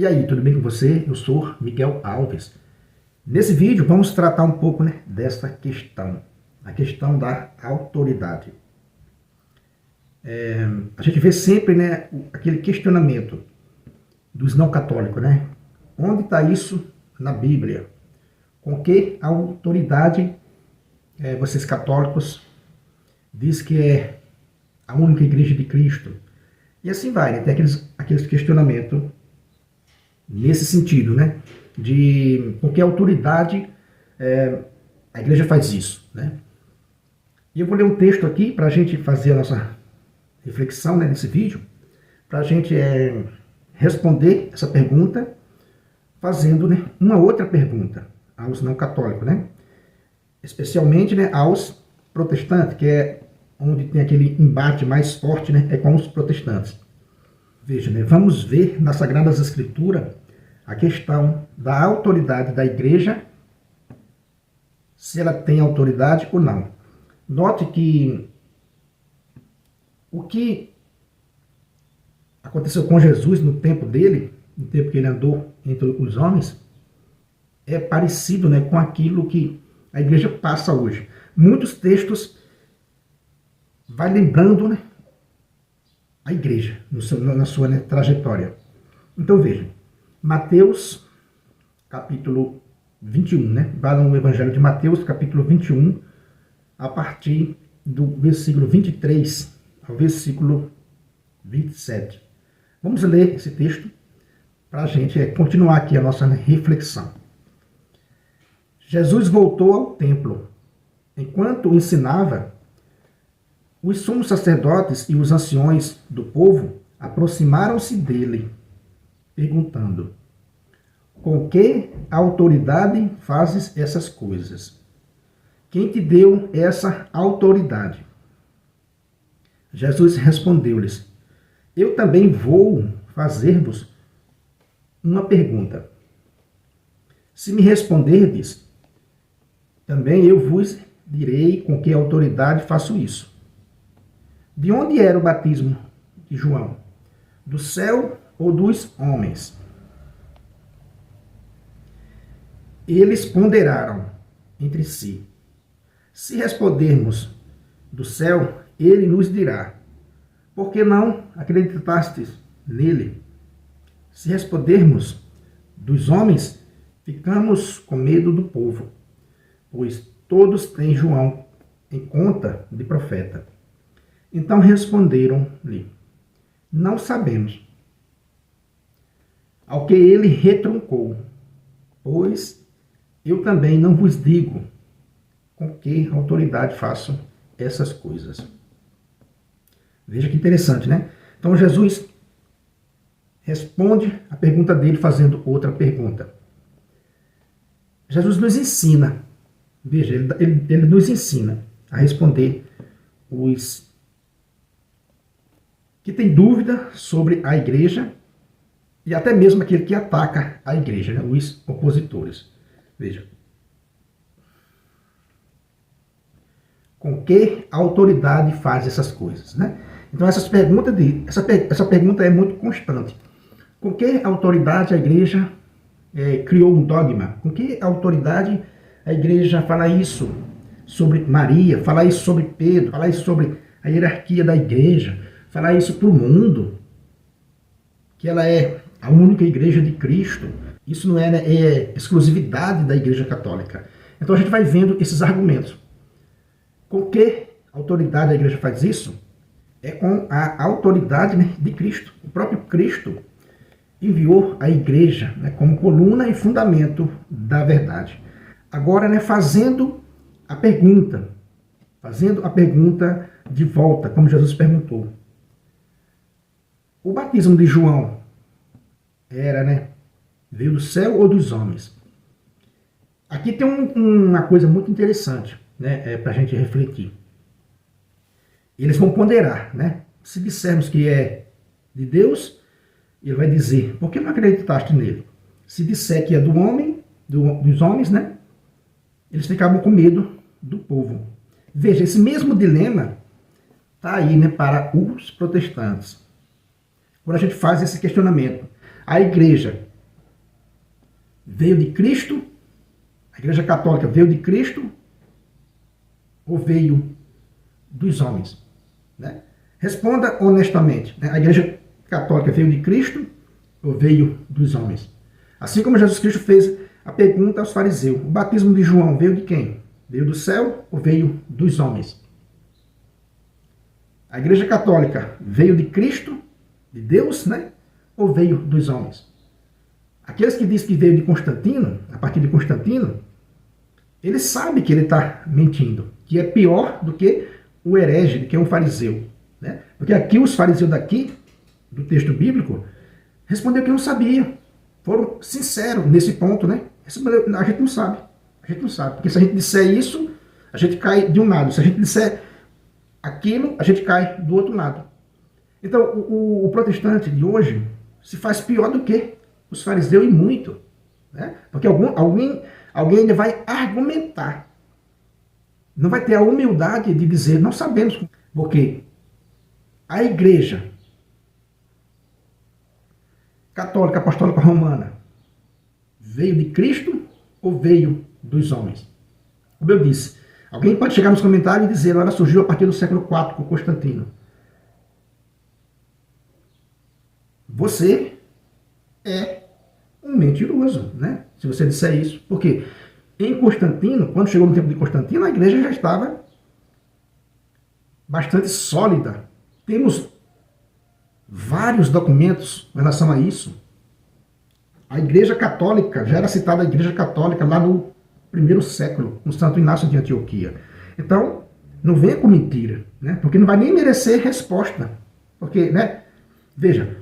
E aí, tudo bem com você? Eu sou Miguel Alves. Nesse vídeo vamos tratar um pouco dessa questão, a questão da autoridade. A gente vê sempre aquele questionamento dos não católicos, Onde está isso na Bíblia? Com que autoridade vocês católicos diz que é a única igreja de Cristo? E assim vai, Tem aqueles questionamentos nesse sentido, De com que autoridade a igreja faz isso, E eu vou ler um texto aqui para a gente fazer a nossa reflexão nesse vídeo, para a gente responder essa pergunta, fazendo uma outra pergunta aos não católicos, Especialmente aos protestantes, que é onde tem aquele embate mais forte, é com os protestantes. Veja, vamos ver nas Sagradas Escrituras a questão da autoridade da igreja, se ela tem autoridade ou não. Note que o que aconteceu com Jesus no tempo dele, no tempo que ele andou entre os homens, é parecido com aquilo que a igreja passa hoje. Muitos textos vai lembrando a igreja na sua trajetória. Então veja, Mateus capítulo 21, Vai no Evangelho de Mateus capítulo 21, a partir do versículo 23 ao versículo 27. Vamos ler esse texto para a gente continuar aqui a nossa reflexão. Jesus voltou ao templo. Enquanto ensinava, os sumos sacerdotes e os anciões do povo aproximaram-se dele, perguntando: com que autoridade fazes essas coisas? Quem te deu essa autoridade? Jesus respondeu-lhes: eu também vou fazer-vos uma pergunta. Se me responderdes, também eu vos direi com que autoridade faço isso. De onde era o batismo de João? Do céu ou dos homens? Eles ponderaram entre si. Se respondermos do céu, ele nos dirá: por que não acreditastes nele? Se respondermos dos homens, ficamos com medo do povo, pois todos têm João em conta de profeta. Então responderam-lhe: não sabemos. Ao que ele retrucou: pois eu também não vos digo com que autoridade faço essas coisas. Veja que interessante, Então Jesus responde a pergunta dele fazendo outra pergunta. Jesus nos ensina, veja, ele nos ensina a responder os que têm dúvida sobre a igreja e até mesmo aquele que ataca a igreja, os opositores. Veja. Com que autoridade faz essas coisas, Então essa pergunta é muito constante. Com que autoridade a igreja criou um dogma? Com que autoridade a igreja fala isso sobre Maria, fala isso sobre Pedro, fala isso sobre a hierarquia da igreja, fala isso para o mundo, que ela é a única igreja de Cristo? Isso não é exclusividade da igreja católica. Então a gente vai vendo esses argumentos. Com que autoridade a igreja faz isso? É com a autoridade de Cristo. O próprio Cristo enviou a igreja como coluna e fundamento da verdade. Agora, fazendo a pergunta de volta, como Jesus perguntou. O batismo de João veio do céu ou dos homens? Aqui tem uma coisa muito interessante, para a gente refletir. Eles vão ponderar, Se dissermos que é de Deus, ele vai dizer: por que não acreditaste nele? Se disser que é do homem, dos homens, eles ficavam com medo do povo. Veja, esse mesmo dilema está aí para os protestantes. Quando a gente faz esse questionamento, a igreja veio de Cristo? A Igreja Católica veio de Cristo ou veio dos homens? Né? Responda honestamente. Né? A Igreja Católica veio de Cristo ou veio dos homens? Assim como Jesus Cristo fez a pergunta aos fariseus: o batismo de João veio de quem? Veio do céu ou veio dos homens? A Igreja Católica veio de Cristo, de Deus, né? Ou veio dos homens? Aqueles que dizem que veio de Constantino, a partir de Constantino, ele sabe que ele está mentindo, que é pior do que o herege, do que um fariseu. Né? Porque aqui os fariseus daqui, do texto bíblico, responderam que não sabia. Foram sinceros nesse ponto, né? A gente não sabe. A gente não sabe. Porque se a gente disser isso, a gente cai de um lado. Se a gente disser aquilo, a gente cai do outro lado. Então, o protestante de hoje se faz pior do que os fariseus e muito. Né? Porque alguém ainda vai argumentar. Não vai ter a humildade de dizer, não sabemos. Porque a igreja católica apostólica romana veio de Cristo ou veio dos homens? Como eu disse, alguém pode chegar nos comentários e dizer, ela surgiu a partir do século IV com Constantino. Você é um mentiroso, né? Se você disser isso. Porque em Constantino, quando chegou no tempo de Constantino, a igreja já estava bastante sólida. Temos vários documentos em relação a isso. A Igreja Católica, já era citada a Igreja Católica lá no primeiro século, com Santo Inácio de Antioquia. Então, não venha com mentira, né? Porque não vai nem merecer resposta. Porque, né? Veja,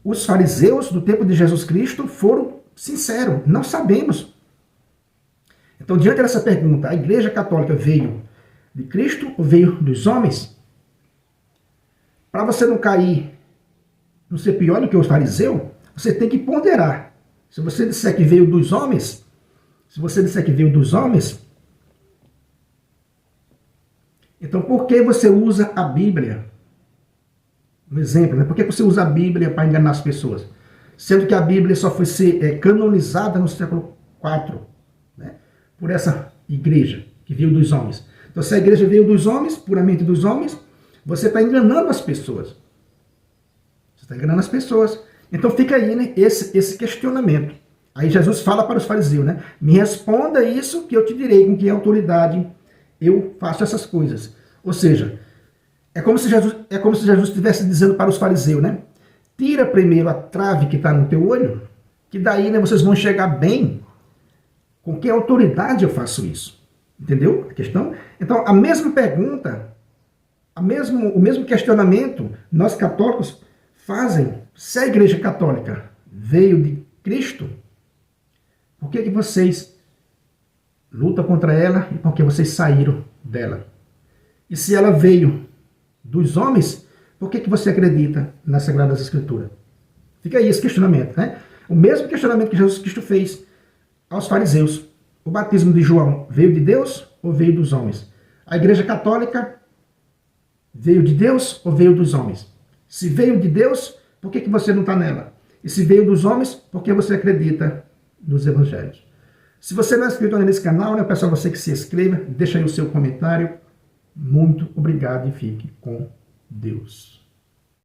os fariseus do tempo de Jesus Cristo foram sinceros, não sabemos. Então, diante dessa pergunta, a Igreja Católica veio de Cristo ou veio dos homens? Para você não cair, não ser pior do que os fariseus, você tem que ponderar. Se você disser que veio dos homens, então por que você usa a Bíblia? Um exemplo, né? Por que você usa a Bíblia para enganar as pessoas? Sendo que a Bíblia só foi ser canonizada no século IV, né? Por essa igreja que veio dos homens. Então, se a igreja veio dos homens, puramente dos homens, você está enganando as pessoas. Você está enganando as pessoas. Então fica aí, né, esse questionamento. Aí Jesus fala para os fariseus, né? Me responda isso que eu te direi com que autoridade eu faço essas coisas. Ou seja, é como se Jesus estivesse dizendo para os fariseus, né? Tira primeiro a trave que está no teu olho, que daí, né, vocês vão chegar bem. Com que autoridade eu faço isso? Entendeu a questão? Então, a mesma pergunta, o mesmo questionamento, nós católicos fazem. Se a Igreja Católica veio de Cristo, por que vocês lutam contra ela e por que vocês saíram dela? E se ela veio dos homens, por que você acredita nas Sagradas Escrituras? Fica aí esse questionamento, né? O mesmo questionamento que Jesus Cristo fez aos fariseus. O batismo de João veio de Deus ou veio dos homens? A Igreja Católica veio de Deus ou veio dos homens? Se veio de Deus, por que você não está nela? E se veio dos homens, por que você acredita nos evangelhos? Se você não é inscrito nesse canal, né, eu peço a você que se inscreva, deixa aí o seu comentário. Muito obrigado e fique com Deus.